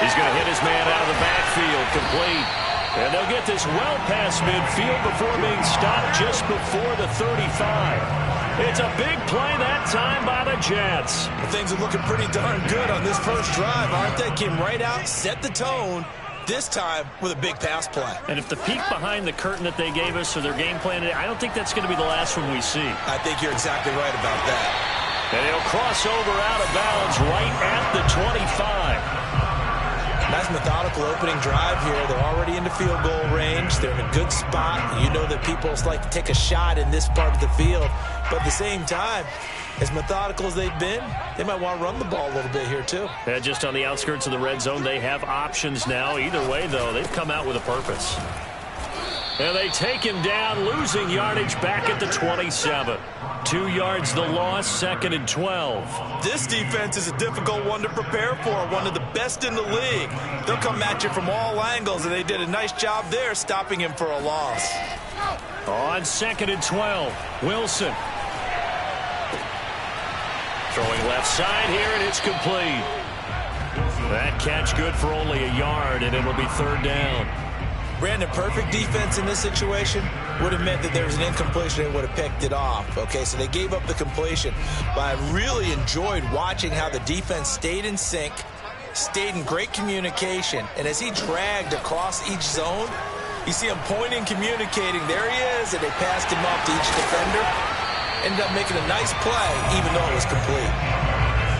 He's going to hit his man out of the backfield, complete. And they'll get this well past midfield before being stopped just before the 35. It's a big play that time by the Jets. Well, things are looking pretty darn good on this first drive, aren't they? Came right out, set the tone, this time with a big pass play. And if the peek behind the curtain that they gave us or their game plan, I don't think that's going to be the last one we see. I think you're exactly right about that. And he'll cross over out of bounds right at the 25. Nice methodical opening drive here. They're already into field goal range. They're in a good spot. You know that people like to take a shot in this part of the field. But at the same time, as methodical as they've been, they might want to run the ball a little bit here too. Yeah, just on the outskirts of the red zone, they have options now. Either way, though, they've come out with a purpose. And they take him down, losing yardage back at the 27. 2 yards the loss, 2nd and 12. This defense is a difficult one to prepare for, one of the best in the league. They'll come at you from all angles, and they did a nice job there stopping him for a loss. On 2nd and 12, Wilson. Throwing left side here, and it's complete. That catch good for only a yard, and it'll be 3rd down. Brandon, perfect defense in this situation would have meant that there was an incompletion and would have picked it off. Okay, so they gave up the completion. But I really enjoyed watching how the defense stayed in sync, stayed in great communication. And as he dragged across each zone, you see him pointing, communicating. There he is, and they passed him up to each defender. Ended up making a nice play, even though it was complete.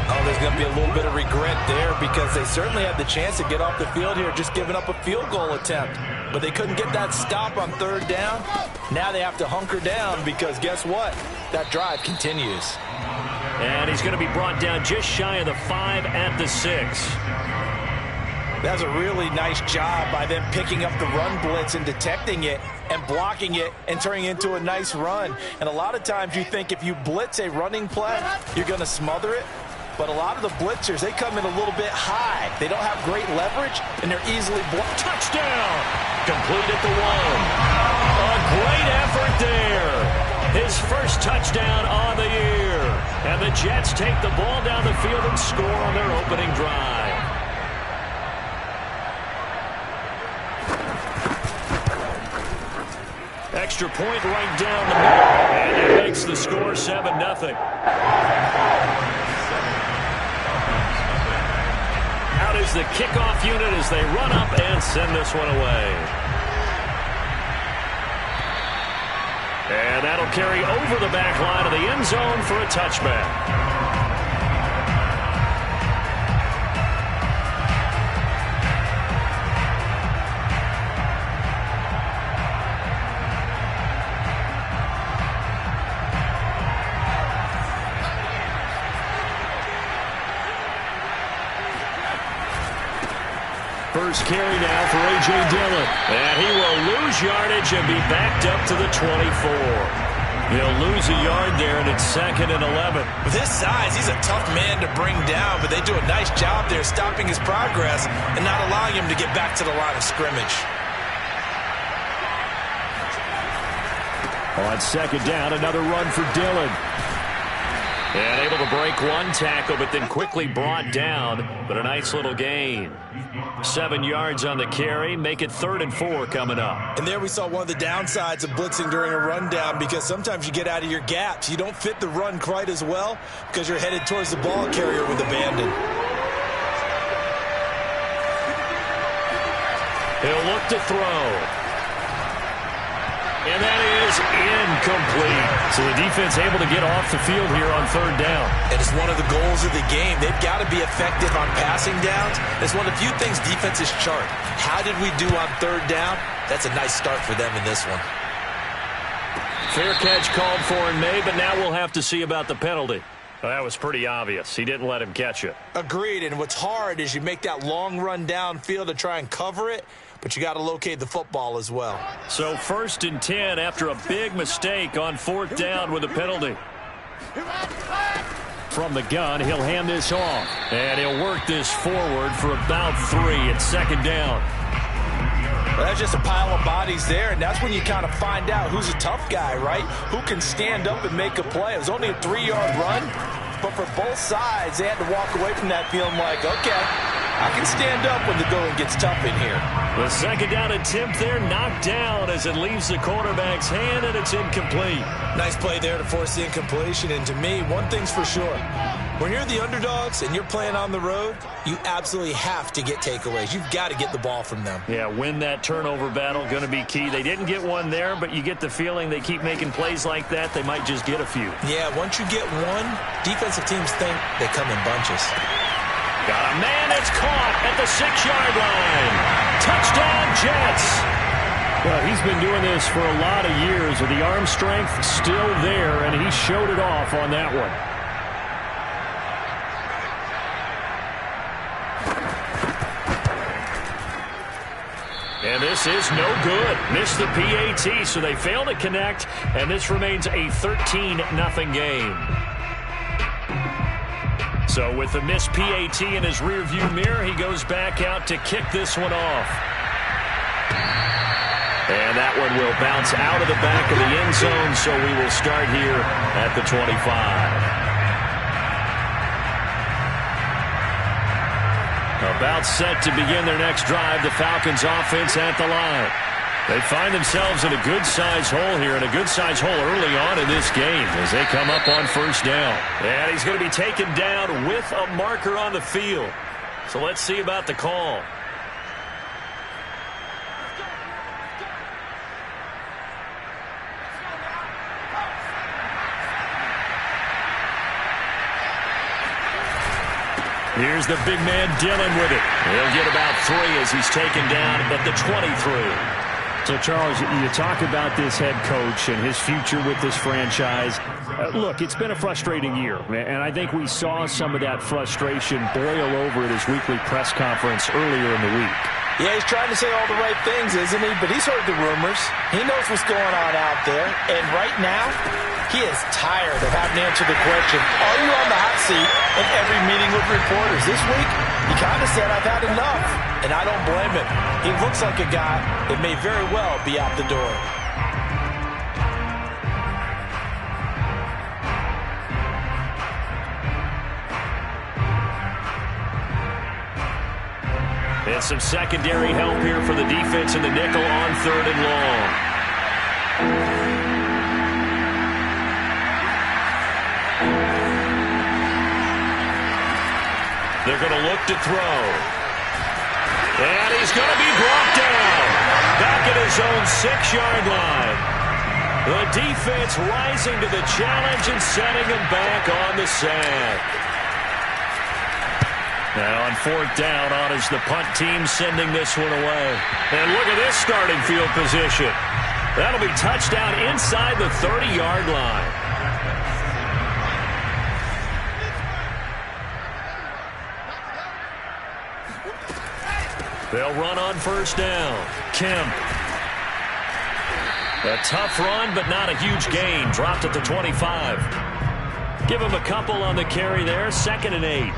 Oh, there's going to be a little bit of regret there because they certainly had the chance to get off the field here, just giving up a field goal attempt. But they couldn't get that stop on 3rd down. Now they have to hunker down because guess what? That drive continues. And he's going to be brought down just shy of the 5 at the 6. That's a really nice job by them picking up the run blitz and detecting it and blocking it and turning it into a nice run. And a lot of times you think if you blitz a running play, you're going to smother it. But a lot of the blitzers, they come in a little bit high. They don't have great leverage, and they're easily blocked. Touchdown! Complete at the 1. A great effort there. His first touchdown on the year. And the Jets take the ball down the field and score on their opening drive. Extra point right down the middle. And that makes the score 7-0. Out is the kickoff unit as they run up and send this one away. And that'll carry over the back line of the end zone for a touchback. First carry now for A.J. Dillon. And he will lose yardage and be backed up to the 24. He'll lose a yard there, and it's 2nd and 11. With his size, he's a tough man to bring down, but they do a nice job there stopping his progress and not allowing him to get back to the line of scrimmage. On 2nd down, another run for Dillon. And able to break one tackle, but then quickly brought down. But a nice little gain. 7 yards on the carry. Make it 3rd and 4 coming up. And there we saw one of the downsides of blitzing during a rundown because sometimes you get out of your gaps. You don't fit the run quite as well because you're headed towards the ball carrier with abandon. He'll look to throw. And that is incomplete. So the defense able to get off the field here on 3rd down. It is one of the goals of the game. They've got to be effective on passing downs. It's one of the few things defenses chart. How did we do on 3rd down? That's a nice start for them in this one. Fair catch called for and made, but now we'll have to see about the penalty. Well, that was pretty obvious. He didn't let him catch it. Agreed, and what's hard is you make that long run downfield to try and cover it, but you got to locate the football as well. So 1st and 10 after a big mistake on 4th down with a penalty. From the gun, he'll hand this off, and he'll work this forward for about 3 at 2nd down. Well, that's just a pile of bodies there, and that's when you kind of find out who's a tough guy, right? Who can stand up and make a play. It was only a 3-yard run, but for both sides, they had to walk away from that feeling like, okay, I can stand up when the going gets tough in here. The second down attempt there knocked down as it leaves the quarterback's hand, and it's incomplete. Nice play there to force the incompletion. And to me, one thing's for sure. When you're the underdogs and you're playing on the road, you absolutely have to get takeaways. You've got to get the ball from them. Yeah, win that turnover battle, going to be key. They didn't get one there, but you get the feeling they keep making plays like that, they might just get a few. Yeah, once you get one, defensive teams think they come in bunches. Got a man that's caught at the 6-yard line. Touchdown, Jets. Well, he's been doing this for a lot of years with the arm strength still there, and he showed it off on that one. And this is no good. Missed the PAT, so they fail to connect, and this remains a 13-0 game. So with the missed PAT in his rearview mirror, he goes back out to kick this one off. And that one will bounce out of the back of the end zone, so we will start here at the 25. About set to begin their next drive, the Falcons offense at the line. They find themselves in a good-sized hole here, and a good-sized hole early on in this game as they come up on first down. And he's going to be taken down with a marker on the field. So let's see about the call. Here's the big man Dillon with it. He'll get about 3 as he's taken down at the 23. So, Charles, you talk about this head coach and his future with this franchise. Look, it's been a frustrating year, and I think we saw some of that frustration boil over at his weekly press conference earlier in the week. Yeah, he's trying to say all the right things, isn't he? But he's heard the rumors. He knows what's going on out there. And right now, he is tired of having to answer the question, are you on the hot seat in every meeting with reporters? This week, he kind of said, I've had enough. And I don't blame him. He looks like a guy that may very well be out the door. And some secondary help here for the defense in the nickel on 3rd and long. They're going to look to throw. And he's going to be brought down. Back at his own 6-yard line. The defense rising to the challenge and setting him back on the sack. Now on 4th down, on is the punt team sending this one away. And look at this starting field position. That'll be touchdown inside the 30-yard line. They'll run on 1st down. Kemp. A tough run, but not a huge gain. Dropped at the 25. Give him a couple on the carry there. 2nd and 8.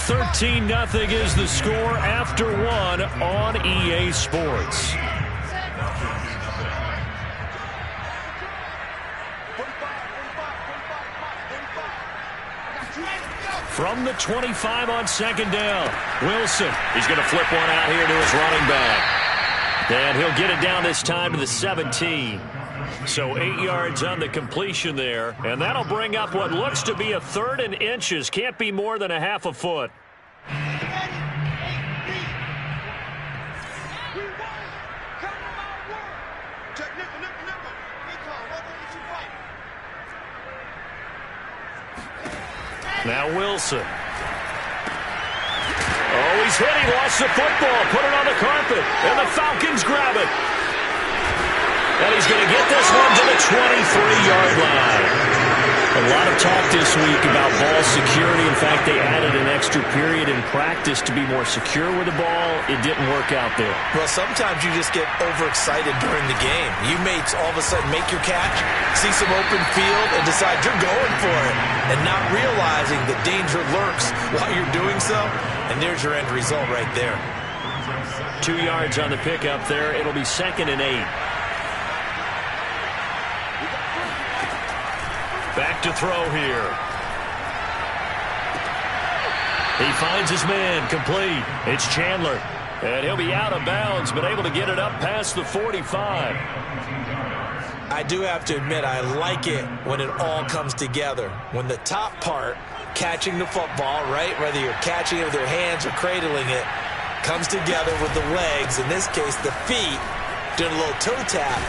13-0 is the score after 1 on EA Sports. From the 25 on 2nd down, Wilson. He's going to flip one out here to his running back. And he'll get it down this time to the 17. So 8 yards on the completion there. And that'll bring up what looks to be a 3rd and inches. Can't be more than a half a foot. Now Wilson. Oh, he's hit. He lost the football. Put it on the carpet. And the Falcons grab it. And he's going to get this one to the 23-yard line. A lot of talk this week about ball security. In fact, they added an extra period in practice to be more secure with the ball. It didn't work out there. Well, sometimes you just get overexcited during the game. You may all of a sudden make your catch, see some open field, and decide you're going for it, and not realizing the danger lurks while you're doing so. And there's your end result right there. 2 yards on the pickup there. It'll be 2nd and 8. Back to throw here. He finds his man, complete. It's Chandler. And he'll be out of bounds, but able to get it up past the 45. I do have to admit, I like it when it all comes together. When the top part, catching the football, right, whether you're catching it with your hands or cradling it, comes together with the legs, in this case the feet, doing a little toe tap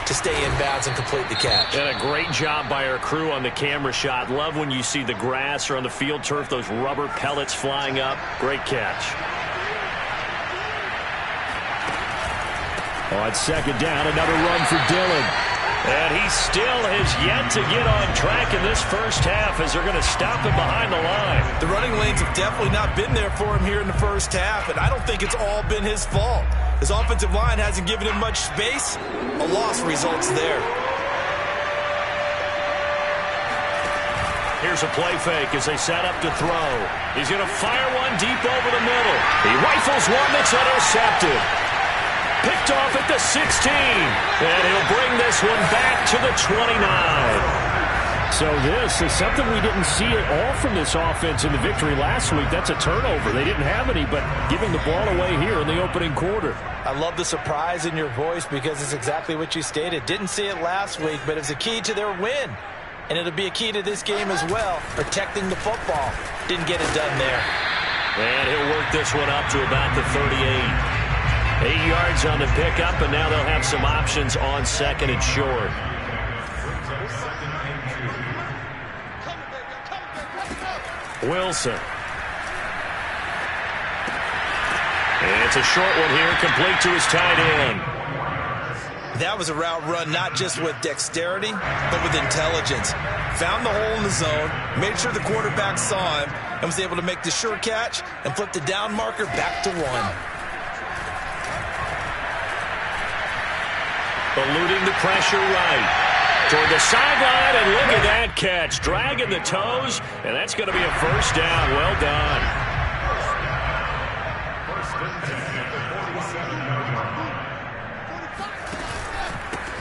to stay in bounds and complete the catch. And a great job by our crew on the camera shot. Love when you see the grass or on the field turf, those rubber pellets flying up. Great catch. On second down, another run for Dillon. And he still has yet to get on track in this first half as they're going to stop him behind the line. The running lanes have definitely not been there for him here in the first half, and I don't think it's all been his fault. His offensive line hasn't given him much space. A loss results there. Here's a play fake as they set up to throw. He's going to fire one deep over the middle. He rifles one that's intercepted. Picked off at the 16. And he'll bring this one back to the 29. So this is something we didn't see at all from this offense in the victory last week. That's a turnover. They didn't have any, but giving the ball away here in the opening quarter. I love the surprise in your voice because it's exactly what you stated. Didn't see it last week, but it's a key to their win. And it'll be a key to this game as well, protecting the football. Didn't get it done there. And he'll work this one up to about the 38. 8 yards on the pickup, and now they'll have some options on second and short. Wilson. And it's a short one here, complete to his tight end. That was a route run not just with dexterity, but with intelligence. Found the hole in the zone, made sure the quarterback saw him, and was able to make the sure catch and flip the down marker back to one. Eluding the pressure right. Toward the sideline, and look at that catch. Dragging the toes, and that's going to be a first down. Well done.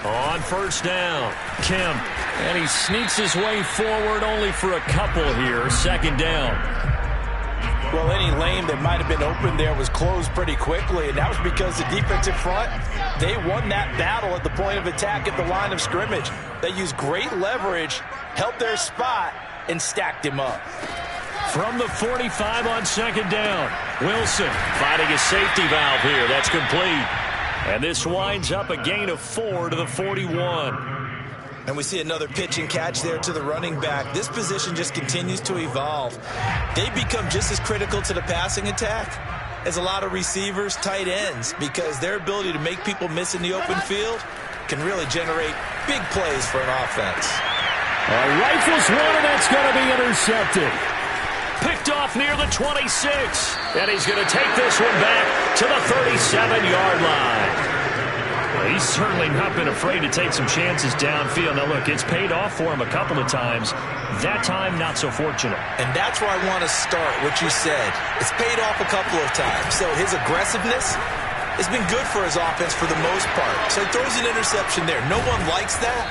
On first down, Kemp. And he sneaks his way forward only for a couple here. Second down. Well, any lane that might have been open there was closed pretty quickly, and that was because the defensive front, they won that battle at the point of attack at the line of scrimmage. They used great leverage, helped their spot, and stacked him up. From the 45 on second down, Wilson finding a safety valve here. That's complete. And this winds up a gain of 4 to the 41. And we see another pitch and catch there to the running back. This position just continues to evolve. They become just as critical to the passing attack as a lot of receivers, tight ends, because their ability to make people miss in the open field can really generate big plays for an offense. Rifles one, and that's going to be intercepted. Picked off near the 26. And he's going to take this one back to the 37-yard line. Well, he's certainly not been afraid to take some chances downfield. Now, look, it's paid off for him a couple of times. That time, not so fortunate. And that's where I want to start, what you said. It's paid off a couple of times. So his aggressiveness has been good for his offense for the most part. So he throws an interception there. No one likes that,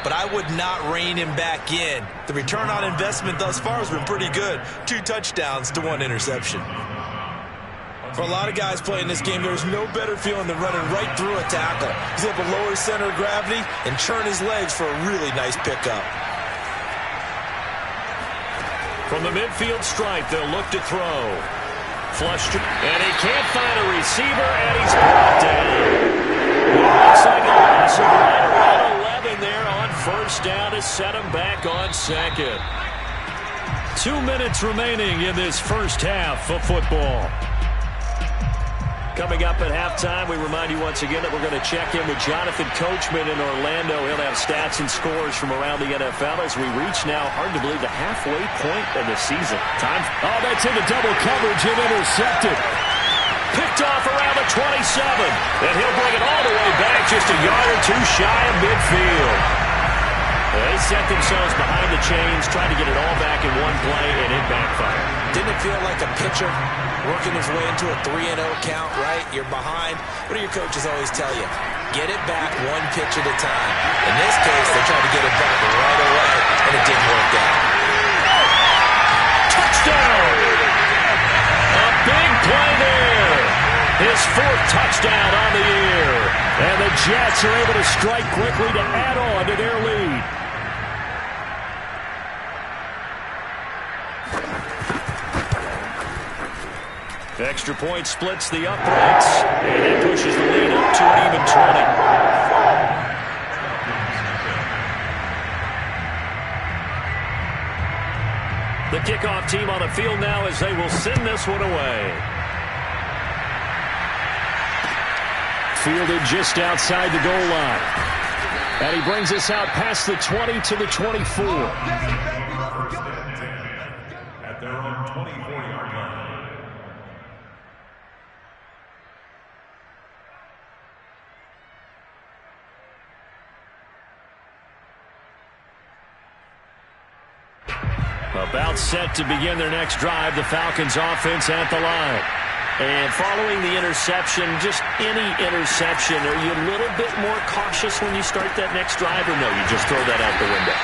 but I would not rein him back in. The return on investment thus far has been pretty good. 2 touchdowns to 1 interception. For a lot of guys playing this game, there's no better feeling than running right through a tackle. He's able to lower his center of gravity and churn his legs for a really nice pickup. From the midfield stripe, they'll look to throw. Flushed, and he can't find a receiver, and he's brought down. Looks like a loss of right around 11 there on first down to set him back on second. 2 minutes remaining in this first half of football. Coming up at halftime, we remind you once again that we're going to check in with Jonathan Coachman in Orlando. He'll have stats and scores from around the NFL as we reach now, hard to believe, the halfway point of the season. Time. Oh, that's into double coverage and intercepted. Picked off around the 27. And he'll bring it all the way back just a yard or two shy of midfield. They set themselves behind the chains, trying to get it all back in one play, and it backfired. Didn't it feel like a pitcher working his way into a 3-0 count, right? You're behind. What do your coaches always tell you? Get it back one pitch at a time. In this case, they tried to get it back right away, and it didn't fourth touchdown on the year. And the Jets are able to strike quickly to add on to their lead. Extra point splits the uprights, and it pushes the lead up to an even 20. The kickoff team on the field now as they will send this one away. Fielded just outside the goal line. And he brings us out past the 20 to the 24. At their own 24-yard line. About set to begin their next drive, the Falcons offense at the line. And following the interception, just any interception, are you a little bit more cautious when you start that next drive, or no, you just throw that out the window?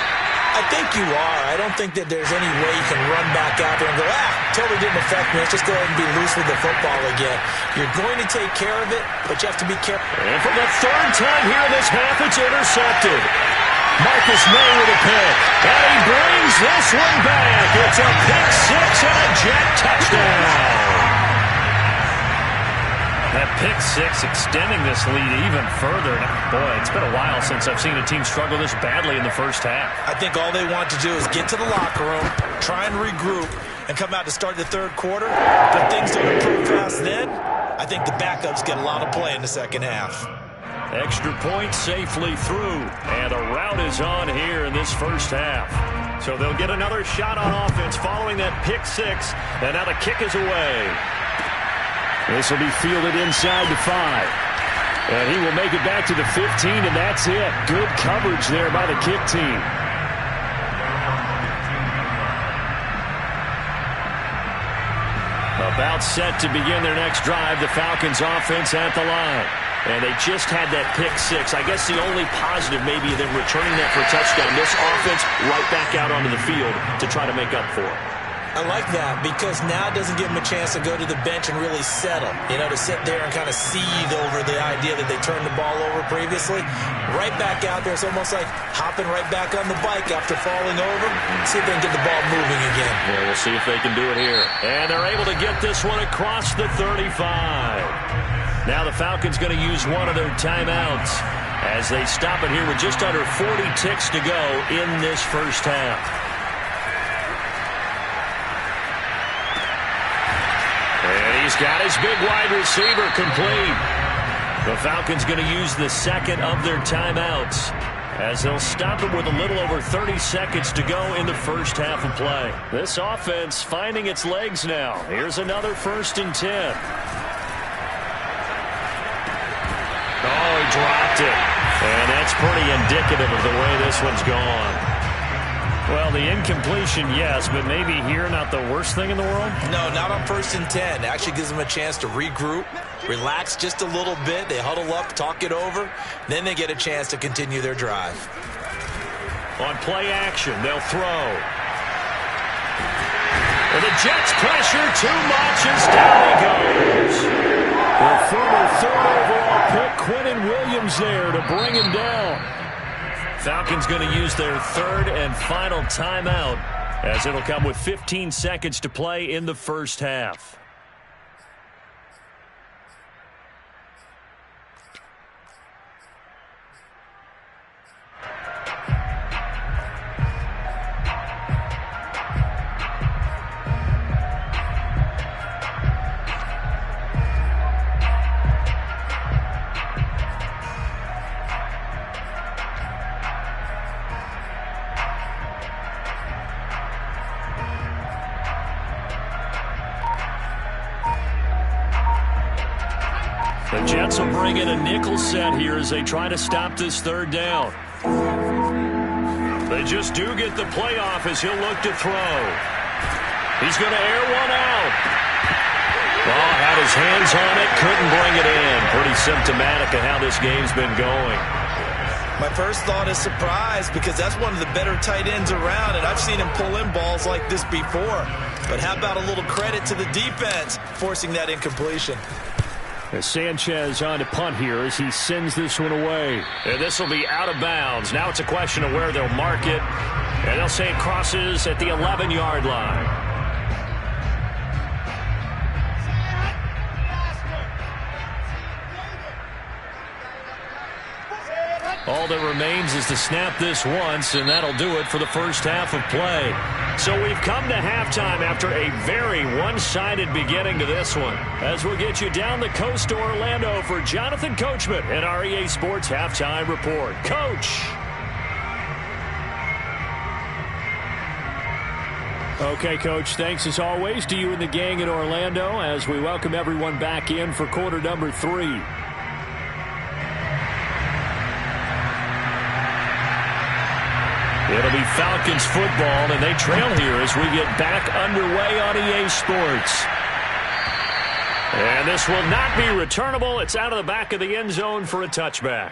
I think you are. I don't think that there's any way you can run back out there and go, totally didn't affect me. Let's just go ahead and be loose with the football again. You're going to take care of it, but you have to be careful. And for the third time here in this half, it's intercepted. Marcus May with a pick, and he brings this one back. It's a pick six and a Jet touchdown. That pick six extending this lead even further. Boy, it's been a while since I've seen a team struggle this badly in the first half. I think all they want to do is get to the locker room, try and regroup, and come out to start the third quarter. But things don't improve fast then. I think the backups get a lot of play in the second half. Extra point safely through, and a rout is on here in this first half. So they'll get another shot on offense following that pick six, and now the kick is away. This will be fielded inside the 5. And he will make it back to the 15, and that's it. Good coverage there by the kick team. About set to begin their next drive, the Falcons offense at the line. And they just had that pick six. I guess the only positive maybe them returning that for a touchdown. This offense right back out onto the field to try to make up for it. I like that because now it doesn't give them a chance to go to the bench and really settle. You know, to sit there and kind of seethe over the idea that they turned the ball over previously. Right back out there. It's almost like hopping right back on the bike after falling over. See if they can get the ball moving again. Yeah, we'll see if they can do it here. And they're able to get this one across the 35. Now the Falcons going to use one of their timeouts as they stop it here with just under 40 ticks to go in this first half. And he's got his big wide receiver complete. The Falcons going to use the second of their timeouts as they'll stop it with a little over 30 seconds to go in the first half of play. This offense finding its legs now. Here's another 1st and 10. Oh, he dropped it. And that's pretty indicative of the way this one's gone. Well, the incompletion, yes, but maybe here not the worst thing in the world? No, not on 1st and 10. It actually gives them a chance to regroup, relax just a little bit. They huddle up, talk it over. Then they get a chance to continue their drive. On play action, they'll throw. And the Jets pressure too much as down he goes. The former 3rd overall pick, Quinnen Williams there to bring him down. Falcons going to use their 3rd and final timeout as it'll come with 15 seconds to play in the first half. The Jets will bring in a nickel set here as they try to stop this 3rd down. They just do get the playoff as he'll look to throw. He's going to air one out. Oh, had his hands on it, couldn't bring it in. Pretty symptomatic of how this game's been going. My first thought is surprise because that's one of the better tight ends around, and I've seen him pull in balls like this before. But how about a little credit to the defense forcing that incompletion? As Sanchez on to punt here as he sends this one away. And this will be out of bounds. Now it's a question of where they'll mark it. And they'll say it crosses at the 11-yard line. All that remains is to snap this once, and that'll do it for the first half of play. So we've come to halftime after a very one-sided beginning to this one. As we'll get you down the coast to Orlando for Jonathan Coachman and our EA Sports Halftime Report. Coach! Okay, Coach, thanks as always to you and the gang in Orlando as we welcome everyone back in for quarter number 3. It'll be Falcons football, and they trail here as we get back underway on EA Sports. And this will not be returnable. It's out of the back of the end zone for a touchback.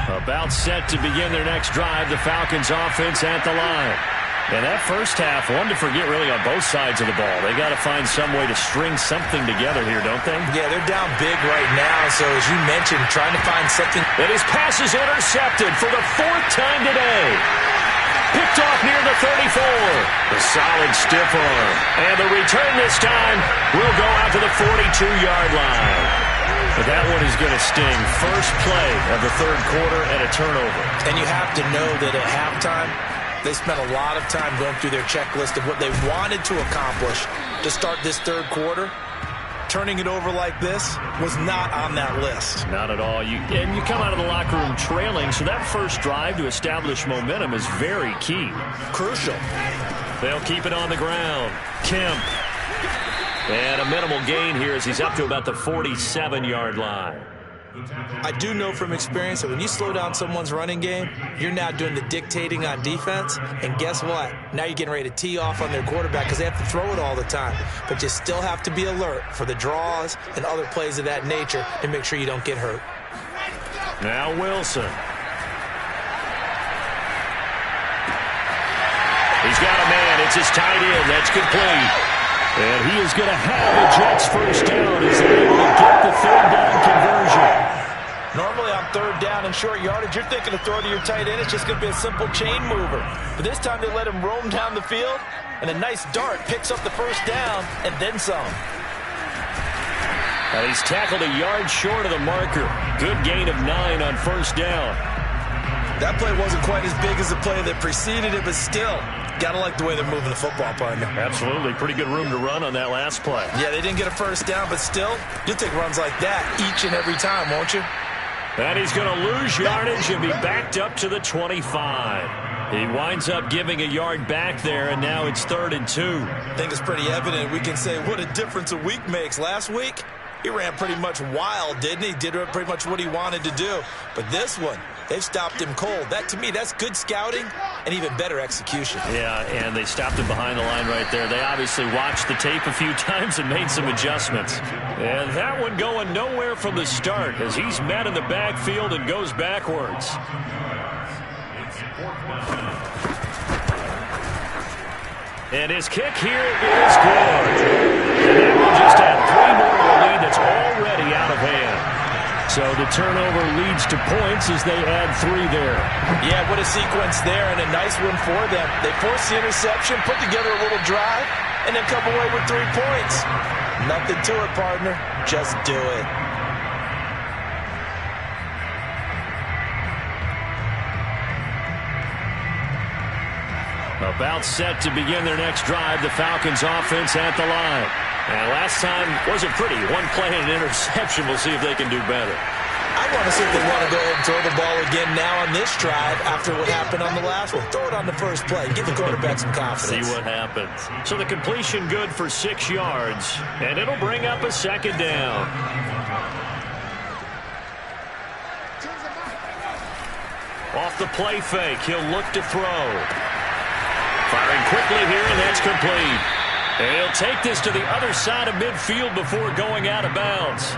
About set to begin their next drive, the Falcons offense at the line. And that first half, one to forget really on both sides of the ball. They got to find some way to string something together here, don't they? Yeah, they're down big right now. So as you mentioned, trying to find something. And his pass is intercepted for the 4th time today. Picked off near the 34. The solid stiff arm. And the return this time will go out to the 42-yard line. But that one is going to sting. First play of the third quarter and a turnover. And you have to know that at halftime, they spent a lot of time going through their checklist of what they wanted to accomplish to start this third quarter. Turning it over like this was not on that list. Not at all. You come out of the locker room trailing, so that first drive to establish momentum is very key. Crucial. They'll keep it on the ground. Kemp. And a minimal gain here as he's up to about the 47-yard line. I do know from experience that when you slow down someone's running game, you're now doing the dictating on defense. And guess what? Now you're getting ready to tee off on their quarterback because they have to throw it all the time. But you still have to be alert for the draws and other plays of that nature to make sure you don't get hurt. Now Wilson. He's got a man. It's his tight end. That's complete. And he is going to have the Jets first down as they're able to get the third down conversion. Normally on third down and short yardage, you're thinking to throw to your tight end. It's just going to be a simple chain mover. But this time they let him roam down the field, and a nice dart picks up the first down and then some. And he's tackled a yard short of the marker. Good gain of 9 on first down. That play wasn't quite as big as the play that preceded it, but still, gotta like the way they're moving the football, partner. Absolutely. Pretty good room to run on that last play. Yeah, they didn't get a first down, but still, you'll take runs like that each and every time, won't you? And he's going to lose yardage and be backed up to the 25. He winds up giving a yard back there, and now it's 3rd and 2. I think it's pretty evident. We can say what a difference a week makes. Last week, he ran pretty much wild, didn't he? Did pretty much what he wanted to do. But this one, they've stopped him cold. That, to me, that's good scouting and even better execution. Yeah, and they stopped him behind the line right there. They obviously watched the tape a few times and made some adjustments. And that one going nowhere from the start as he's met in the backfield and goes backwards. And his kick here is good. And that will just add 3 more to a lead that's already out of hand. So the turnover leads to points as they add 3 there. Yeah, what a sequence there, and a nice one for them. They forced the interception, put together a little drive, and then come away with 3 points. Nothing to it, partner. Just do it. About set to begin their next drive, the Falcons offense at the line. And last time wasn't pretty. 1 play and an interception. We'll see if they can do better. I want to see if they want to go ahead and throw the ball again now on this drive after what happened on the last one. Throw it on the first play. Give the quarterback some confidence. See what happens. So the completion good for 6 yards. And it'll bring up a 2nd down. Off the play fake, he'll look to throw. Firing quickly here, and that's complete. And he'll take this to the other side of midfield before going out of bounds.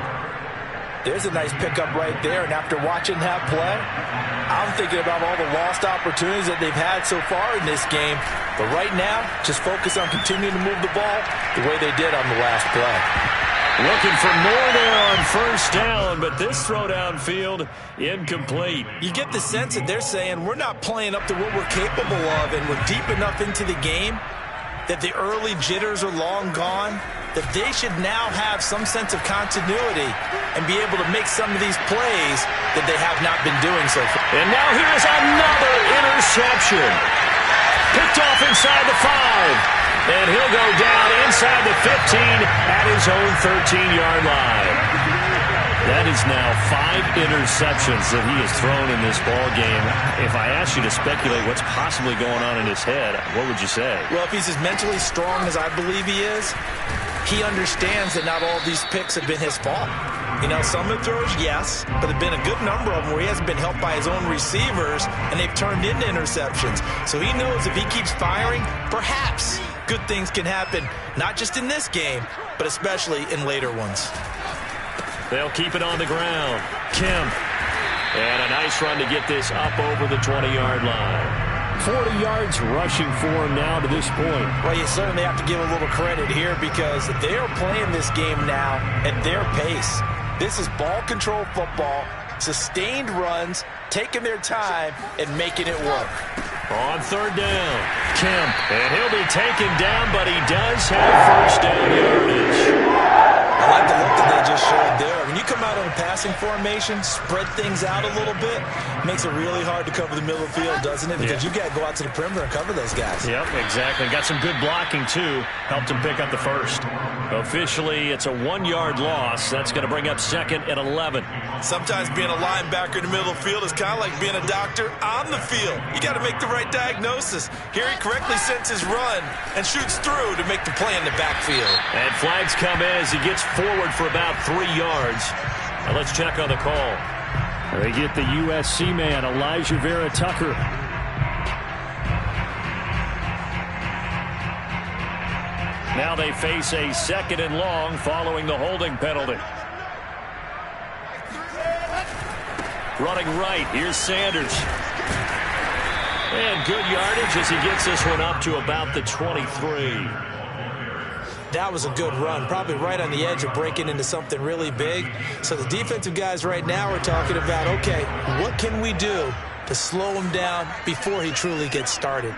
There's a nice pickup right there, and after watching that play, I'm thinking about all the lost opportunities that they've had so far in this game. But right now, just focus on continuing to move the ball the way they did on the last play. Looking for more there on first down, but this throw downfield, incomplete. You get the sense that they're saying we're not playing up to what we're capable of, and we're deep enough into the game that the early jitters are long gone, that they should now have some sense of continuity and be able to make some of these plays that they have not been doing so far. And now here's another interception. Picked off inside the 5. And he'll go down inside the 15 at his own 13-yard line. That is now 5 interceptions that he has thrown in this ball game. If I asked you to speculate what's possibly going on in his head, what would you say? Well, if he's as mentally strong as I believe he is, he understands that not all of these picks have been his fault. You know, some of the throws, yes, but there have been a good number of them where he hasn't been helped by his own receivers, and they've turned into interceptions. So he knows if he keeps firing, perhaps good things can happen, not just in this game, but especially in later ones. They'll keep it on the ground. Kemp. And a nice run to get this up over the 20-yard line. 40 yards rushing for him now to this point. Well, you certainly have to give a little credit here because they are playing this game now at their pace. This is ball control football, sustained runs, taking their time, and making it work. On third down, Kemp. And he'll be taken down, but he does have first down yardage. I like the look that they just showed there. When you come out in a passing formation, spread things out a little bit, makes it really hard to cover the middle of the field, doesn't it? Because you got to go out to the perimeter and cover those guys. Yep, exactly. Got some good blocking, too. Helped him pick up the first. Officially, it's a 1-yard loss. That's going to bring up second and 11. Sometimes being a linebacker in the middle of the field is kind of like being a doctor on the field. You got to make the right diagnosis. Here he correctly sets his run and shoots through to make the play in the backfield. And flags come in as he gets forward for about 3 yards. Now let's check on the call. They get the USC man, Elijah Vera Tucker. Now they face a second and long following the holding penalty. Running right, here's Sanders. And good yardage as he gets this one up to about the 23. That was a good run, probably right on the edge of breaking into something really big. So the defensive guys right now are talking about, okay, what can we do to slow him down before he truly gets started?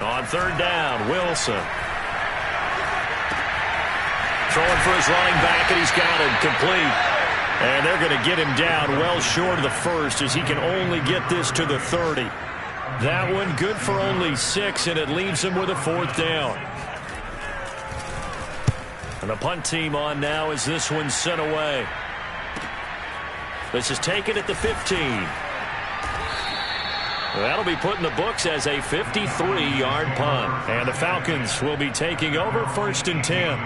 On third down, Wilson. Throwing for his running back, and he's got him complete. And they're going to get him down well short of the first as he can only get this to the 30. That one good for only 6, and it leaves him with a 4th down. And the punt team on now as this one's sent away. This is taken at the 15. That'll be put in the books as a 53-yard punt. And the Falcons will be taking over 1st and 10.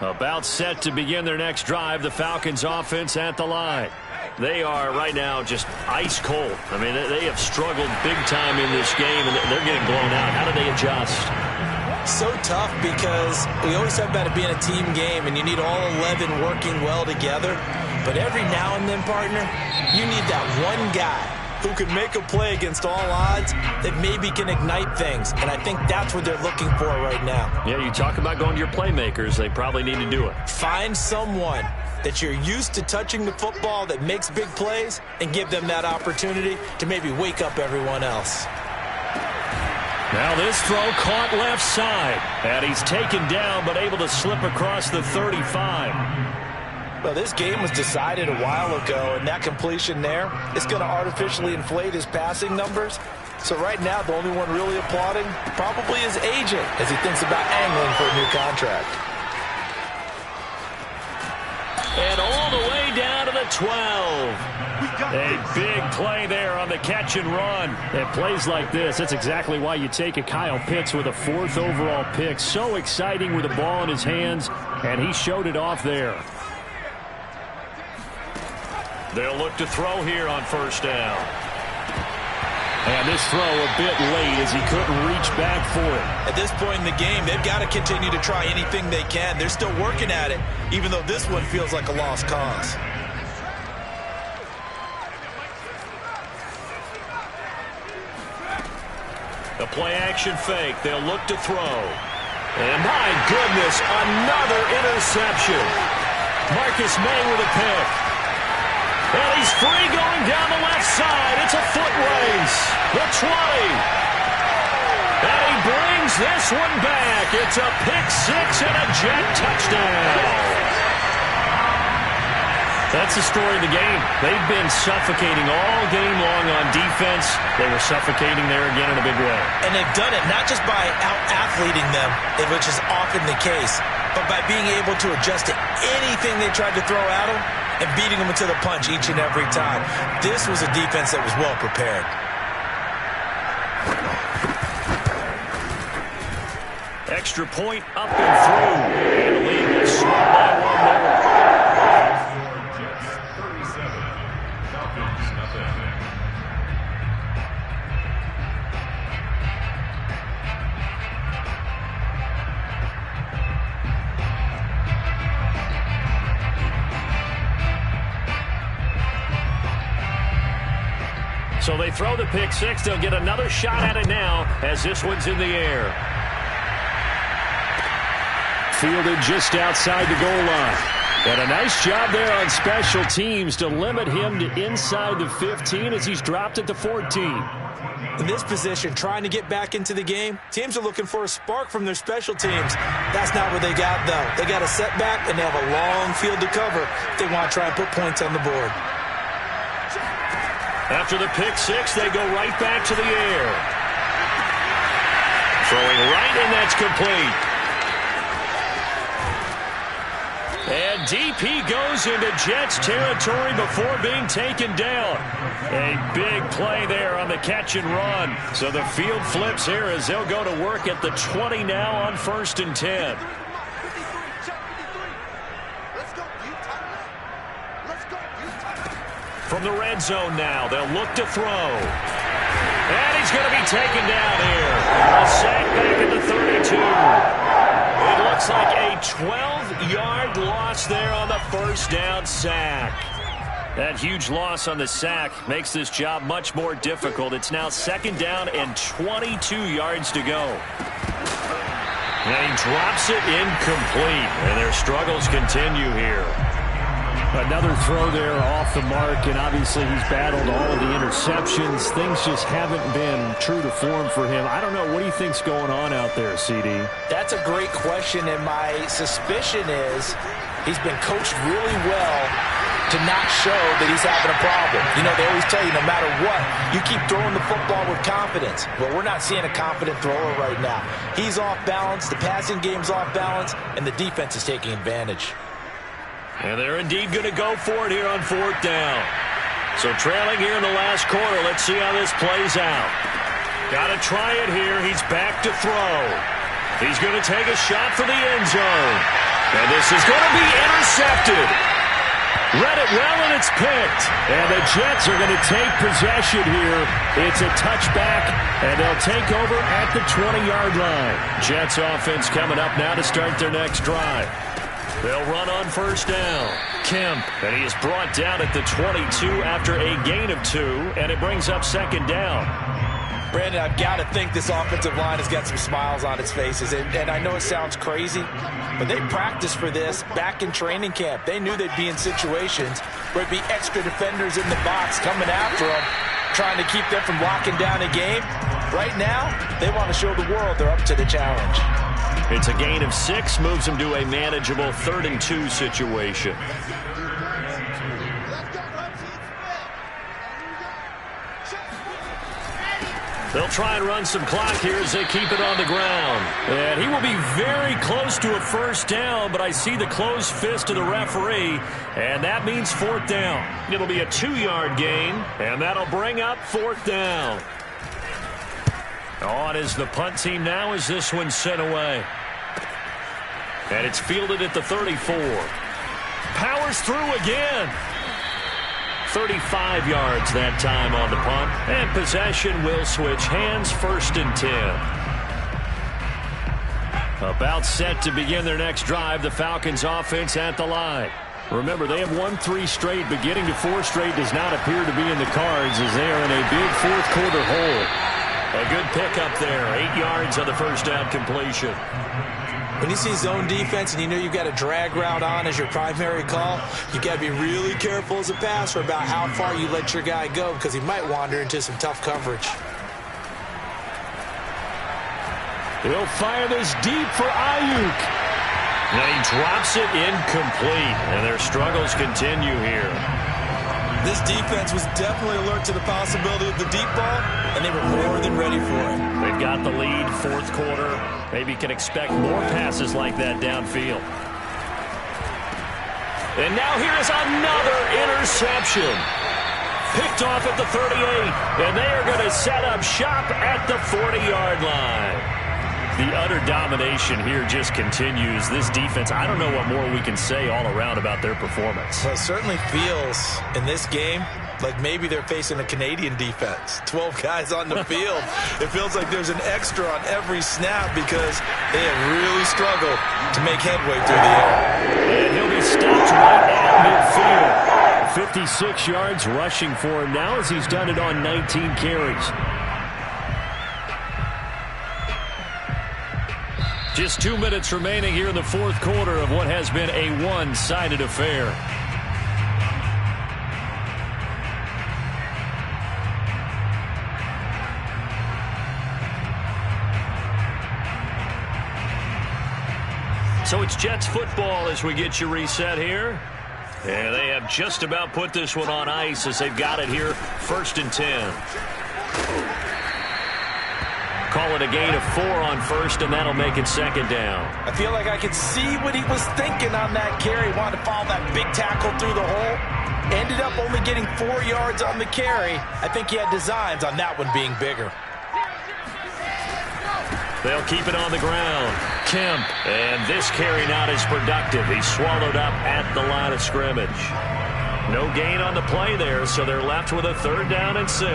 About set to begin their next drive, the Falcons offense at the line. They are right now just ice cold. I mean, they have struggled big time in this game, and they're getting blown out. How do they adjust? So tough because we always talk about it being a team game, and you need all 11 working well together. But every now and then, partner, you need that one guy who can make a play against all odds that maybe can ignite things. And I think that's what they're looking for right now. Yeah, you talk about going to your playmakers. They probably need to do it. Find someone that you're used to touching the football that makes big plays and give them that opportunity to maybe wake up everyone else. Now this throw caught left side. And he's taken down but able to slip across the 35. Well, this game was decided a while ago, and that completion there is going to artificially inflate his passing numbers. So right now, the only one really applauding probably his agent as he thinks about angling for a new contract. And all the way down to the 12. A big play there on the catch and run. And plays like this, that's exactly why you take a Kyle Pitts with a 4th overall pick. So exciting with the ball in his hands, and he showed it off there. They'll look to throw here on 1st down. And this throw a bit late as he couldn't reach back for it. At this point in the game, they've got to continue to try anything they can. They're still working at it, even though this one feels like a lost cause. The play-action fake. They'll look to throw. And my goodness, another interception. Marcus May with a pick. And he's free going down the left side. It's a foot race. The 20. And he brings this one back. It's a pick six and a Jet touchdown. That's the story of the game. They've been suffocating all game long on defense. They were suffocating there again in a big way. And they've done it not just by out-athleting them, which is often the case, but by being able to adjust to anything they tried to throw at them and beating them into the punch each and every time. This was a defense that was well prepared. Extra point up and through. And the lead was small by one more. So they throw the pick six. They'll get another shot at it now as this one's in the air. Fielded just outside the goal line. And a nice job there on special teams to limit him to inside the 15 as he's dropped at the 14. In this position, trying to get back into the game, teams are looking for a spark from their special teams. That's not what they got, though. They got a setback, and they have a long field to cover if they want to try and put points on the board. After the pick six, they go right back to the air. Throwing right, and that's complete. And deep he goes into Jets territory before being taken down. A big play there on the catch and run. So the field flips here as they'll go to work at the 20 now on 1st and 10. From the red zone now, they'll look to throw. And he's going to be taken down here. A sack back at the 32. It looks like a 12-yard loss there on the first down sack. That huge loss on the sack makes this job much more difficult. It's now 2nd down and 22 yards to go. And he drops it incomplete. And their struggles continue here. Another throw there off the mark, and obviously he's battled all of the interceptions. Things just haven't been true to form for him. I don't know. What do you think's going on out there, CD? That's a great question, and my suspicion is he's been coached really well to not show that he's having a problem. You know, they always tell you no matter what, you keep throwing the football with confidence. But we're not seeing a confident thrower right now. He's off balance, the passing game's off balance, and the defense is taking advantage. And they're indeed going to go for it here on 4th down. So trailing here in the last quarter. Let's see how this plays out. Got to try it here. He's back to throw. He's going to take a shot for the end zone. And this is going to be intercepted. Read it well, and it's picked. And the Jets are going to take possession here. It's a touchback, and they'll take over at the 20-yard line. Jets offense coming up now to start their next drive. They'll run on 1st down. Kemp, and he is brought down at the 22 after a gain of 2, and it brings up 2nd down. Brandon, I've got to think this offensive line has got some smiles on its faces. And I know it sounds crazy, but they practiced for this back in training camp. They knew they'd be in situations where it'd be extra defenders in the box coming after them, trying to keep them from locking down a game. Right now, they want to show the world they're up to the challenge. It's a gain of 6, moves them to a manageable 3rd and 2 situation. They'll try and run some clock here as they keep it on the ground. And he will be very close to a 1st down, but I see the closed fist of the referee, and that means 4th down. It'll be a 2-yard gain, and that'll bring up 4th down. On is the punt team now as this one's sent away. And it's fielded at the 34. Powers through again. 35 yards that time on the punt. And possession will switch hands, 1st and 10. About set to begin their next drive, the Falcons offense at the line. Remember, they have won 3 straight, but getting to 4 straight does not appear to be in the cards as they are in a big 4th quarter hole. A good pickup there, 8 yards on the first down completion. When you see zone defense and you know you've got a drag route on as your primary call, you've got to be really careful as a passer about how far you let your guy go because he might wander into some tough coverage. He'll fire this deep for Ayuk. And he drops it incomplete, and their struggles continue here. This defense was definitely alert to the possibility of the deep ball, and they were more than ready for it. They've got the lead, 4th quarter. Maybe can expect more passes like that downfield. And now here is another interception. Picked off at the 38, and they are going to set up shop at the 40-yard line. The utter domination here just continues. This defense, I don't know what more we can say all around about their performance. Well, it certainly feels in this game like maybe they're facing a Canadian defense. 12 guys on the field. It feels like there's an extra on every snap because they have really struggled to make headway through the air. And he'll be stopped right at midfield. 56 yards rushing for him now as he's done it on 19 carries. Just 2 minutes remaining here in the 4th quarter of what has been a one-sided affair. So it's Jets football as we get you reset here. And they have just about put this one on ice as they've got it here, 1st and 10. Call it a gain of 4 on 1st, and that'll make it 2nd down. I feel like I could see what he was thinking on that carry. He wanted to follow that big tackle through the hole. Ended up only getting 4 yards on the carry. I think he had designs on that one being bigger. They'll keep it on the ground. Kemp, and this carry not as productive. He's swallowed up at the line of scrimmage. No gain on the play there, so they're left with a 3rd down and 6.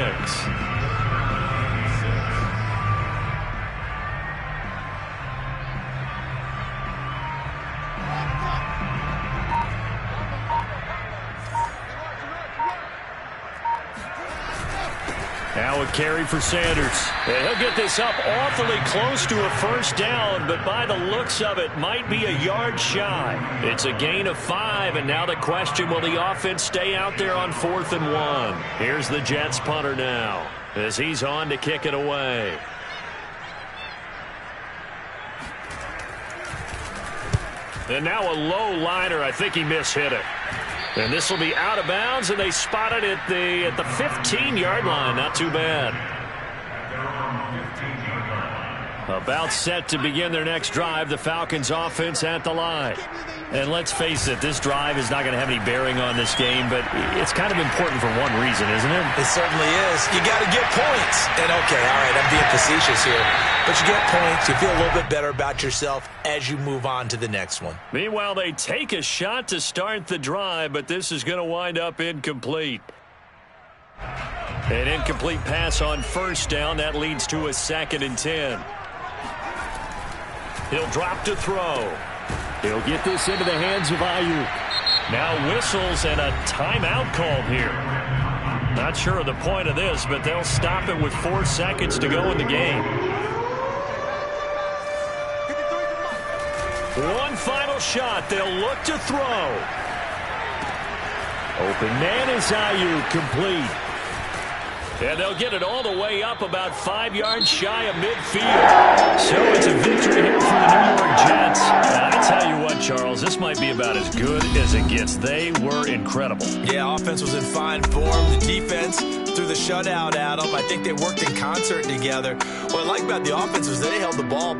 Now a carry for Sanders. And he'll get this up awfully close to a 1st down, but by the looks of it, might be a yard shy. It's a gain of 5, and now the question, will the offense stay out there on 4th and 1? Here's the Jets punter now as he's on to kick it away. And now a low liner. I think he mishit it. And this will be out of bounds, and they spot it at the 15-yard line. Not too bad. About set to begin their next drive, the Falcons offense at the line. And let's face it, this drive is not going to have any bearing on this game, but it's kind of important for one reason, isn't it? It certainly is. You got to get points. And okay, all right, I'm being facetious here. But you get points, you feel a little bit better about yourself as you move on to the next one. Meanwhile, they take a shot to start the drive, but this is going to wind up incomplete. An incomplete pass on 1st down. That leads to a 2nd and 10. He'll drop to throw. He'll get this into the hands of Ayuk. Now whistles and a timeout called here. Not sure of the point of this, but they'll stop it with 4 seconds to go in the game. One final shot. They'll look to throw. Open man is Ayuk, complete. And they'll get it all the way up about 5 yards shy of midfield. So it's a victory here for the New York Jets. I tell you what, Charles, this might be about as good as it gets. They were incredible. Yeah, offense was in fine form. The defense threw the shutout at them. I think they worked in concert together. What I like about the offense was they held the ball